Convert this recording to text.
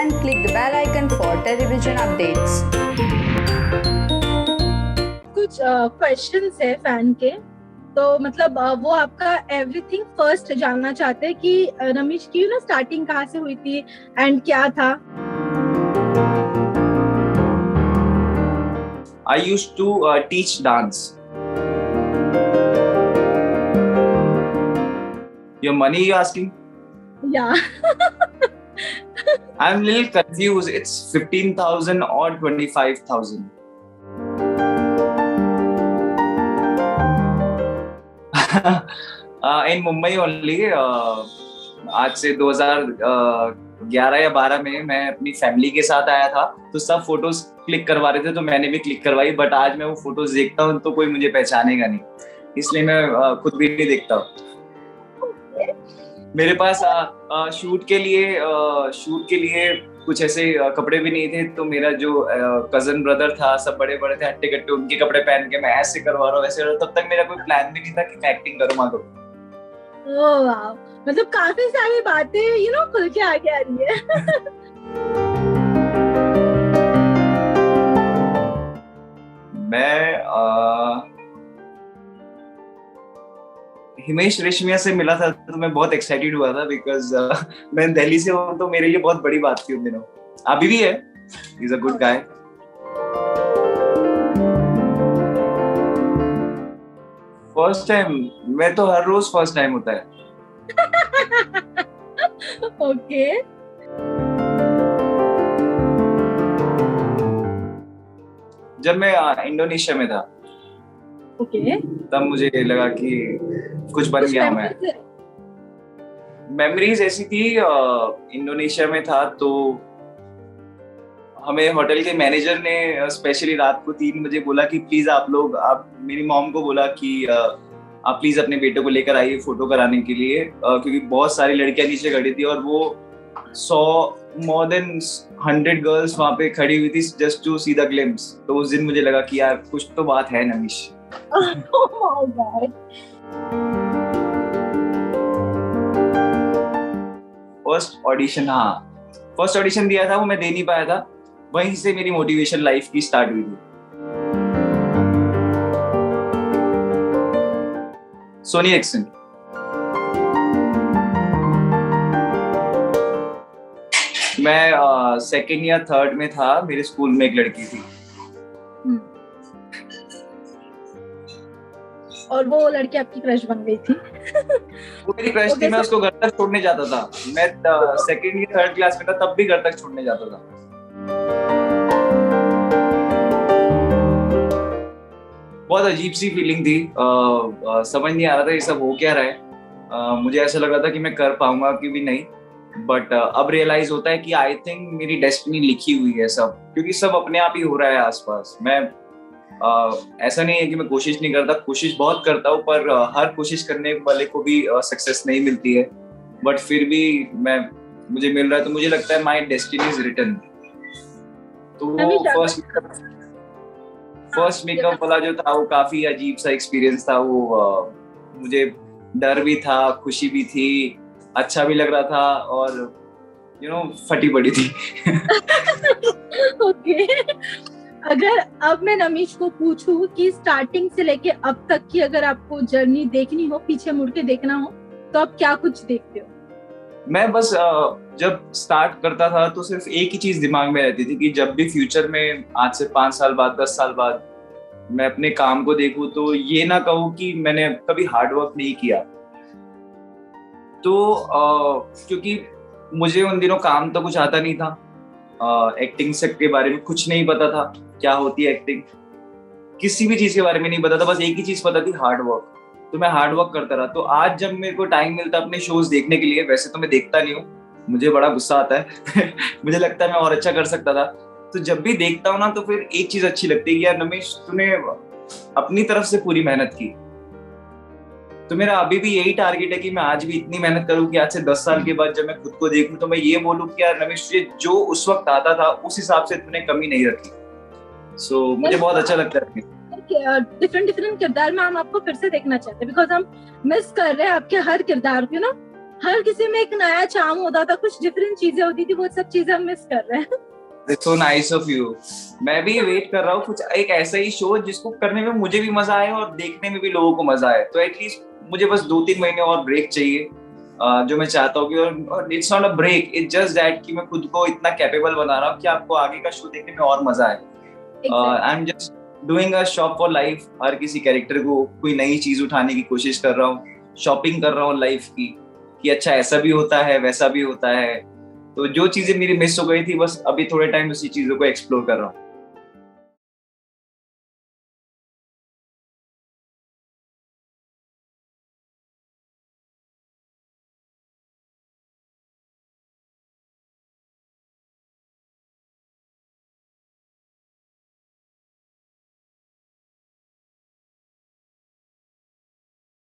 and click the bell icon for television updates. कुछ questions है fan के, तो मतलब वो आपका एवरीथिंग फर्स्ट जानना चाहते हैं कि रमेश की ना स्टार्टिंग कहाँ से हुई थी एंड क्या था। I used to teach dance. Your money you asking? या I'm a little confused. It's 15,000 or 25,000. In Mumbai only. आज से 2011 या 12 में मैं अपनी फैमिली के साथ आया था, तो सब फोटोज क्लिक करवा रहे थे, तो मैंने भी क्लिक करवाई। बट आज मैं वो फोटोज देखता हूँ तो कोई मुझे पहचानेगा नहीं, इसलिए मैं खुद भी नहीं देखता। मेरे पास शूट के लिए कुछ ऐसे कपड़े भी नहीं थे, तो मेरा जो कजन ब्रदर था, सब बड़े बड़े थे, हट्टे कट्टे, उनके कपड़े पहन के मैं ऐसे करवा रहा हूँ, वैसे। तब तक मेरा कोई प्लान भी नहीं था कि मैं एक्टिंग करूँगा। ओह वाओ, मतलब काफी सारी बातें खुल के आगे आ रही है। मैं हिमेश रेशमिया से मिला था, तो मैं बहुत एक्साइटेड हुआ था, बिकॉज मैं दिल्ली से हूँ, तो मेरे लिए बहुत बड़ी बात थी उन दिनों। अभी भी है, he is a good guy. First time, मैं तो हर रोज फर्स्ट टाइम होता है। ओके। जब मैं इंडोनेशिया में था, ओके, तब मुझे लगा कि कुछ बन गया मैं। मेमोरीज ऐसी थी, इंडोनेशिया में था, तो हमें होटल के मैनेजर ने स्पेशली रात को 3 बजे बोला कि प्लीज आप मेरी मॉम को बोला कि आप प्लीज अपने बेटे को लेकर आइए फोटो कराने के लिए, क्योंकि बहुत सारी लड़कियां नीचे खड़ी थी और वो 100 गर्ल्स वहां पे खड़ी हुई थी just to see the glimpse. तो उस दिन मुझे लगा कि यार कुछ तो बात है Namish. Oh my God. First audition दिया था, वो मैं दे नहीं पाया था। वहीं से मेरी मोटिवेशन लाइफ की स्टार्ट हुई थी। सोनी एक्सन। मैं सेकेंड या थर्ड में था, मेरे स्कूल में एक लड़की थी। और वो लड़की आपकी क्रश बन गई थी। वो मेरी क्रश थी, मैं उसको घर तक छोड़ने जाता था। मैं सेकेंड या थर्ड क्लास में था, तब भी घर तक छोड़ने जाता था। बहुत अजीब सी फीलिंग थी, समझ नहीं आ रहा था ये सब हो क्या रहा है। मुझे ऐसा लग रहा था कि मैं कर पाऊंगा कि भी नहीं, बट अब रियलाइज होता है कि आई थिंक मेरी डेस्टिनी लिखी हुई है सब, क्योंकि सब अपने आप ही हो रहा है आसपास। मैं ऐसा नहीं है कि मैं कोशिश नहीं करता, कोशिश बहुत करता हूँ, पर हर कोशिश करने वाले को भी सक्सेस नहीं मिलती है। बट फिर भी मुझे मिल रहा है, तो मुझे लगता है माय डेस्टिनी इज रिटन। तो वो फर्स्ट मेकअप वाला जो था, वो काफी अजीब सा एक्सपीरियंस था। वो मुझे डर भी था, खुशी भी थी, अच्छा भी लग रहा था, और फटी पड़ी थी। ओके। अगर अब मैं नमिश को पूछूं कि स्टार्टिंग से लेके अब तक की अगर आपको जर्नी देखनी हो, पीछे मुड़ के देखना हो, तो आप क्या कुछ देखते हो? मैं बस जब स्टार्ट करता था तो सिर्फ एक ही चीज दिमाग में रहती थी कि जब भी फ्यूचर में, आज से 5 साल बाद, 10 साल बाद, मैं अपने काम को देखूं तो ये ना कहूं कि मैंने कभी हार्ड वर्क नहीं किया। तो क्योंकि मुझे उन दिनों काम तो कुछ आता नहीं था, एक्टिंग से के बारे में कुछ नहीं पता था, क्या होती है एक्टिंग, किसी भी चीज के बारे में नहीं पता था। बस एक ही चीज पता थी, हार्ड वर्क। तो मैं हार्ड वर्क करता रहा। तो आज जब मेरे को टाइम मिलता है अपने शोज देखने के लिए, वैसे तो मैं देखता नहीं हूँ, मुझे बड़ा गुस्सा आता है मुझे लगता है मैं और अच्छा कर सकता था। तो जब भी देखता हूँ ना, तो फिर एक चीज अच्छी लगती है कि यार नमिश, तूने अपनी तरफ से पूरी मेहनत की। तो मेरा अभी भी यही टारगेट है कि मैं आज भी इतनी मेहनत करूं कि आज से 10 साल के बाद जब मैं खुद को देखूं तो मैं ये बोलूं कि यार नमिश, तुझे जो उस वक्त आता था उस हिसाब से तूने कमी नहीं रखी। सो मुझे बहुत अच्छा लगता है। डिफरेंट किरदार में हम आपको फिर से देखना चाहते हैं, बिकॉज हम मिस कर रहे हैं आपके हर किरदार को ना। हर किसी में एक नया चार्म होता था, कुछ डिफरेंट चीजें होती थी, वो सब चीजें हम मिस कर रहे हैं। It's so nice of you. मैं भी वेट कर रहा हूँ कुछ एक ऐसा ही शो जिसको करने में मुझे भी मजा आए और देखने में भी लोगों को मजा आए। तो एटलीस्ट मुझे बस 2-3 महीने और ब्रेक चाहिए, जो मैं चाहता हूँ कि it's not a break, it's just that कि मैं खुद को इतना कैपेबल बना रहा हूँ कि आपको आगे का शो देखने में और मजा आए। I am just doing a shop for life. हर किसी कैरेक्टर को कोई नई चीज उठाने की कोशिश कर रहा हूँ, शॉपिंग कर रहा हूँ लाइफ की, कि अच्छा ऐसा भी होता है वैसा भी होता है। तो जो चीजें मेरी मिस हो गई थी, बस अभी थोड़े टाइम उसी चीजों को एक्सप्लोर कर रहा हूँ।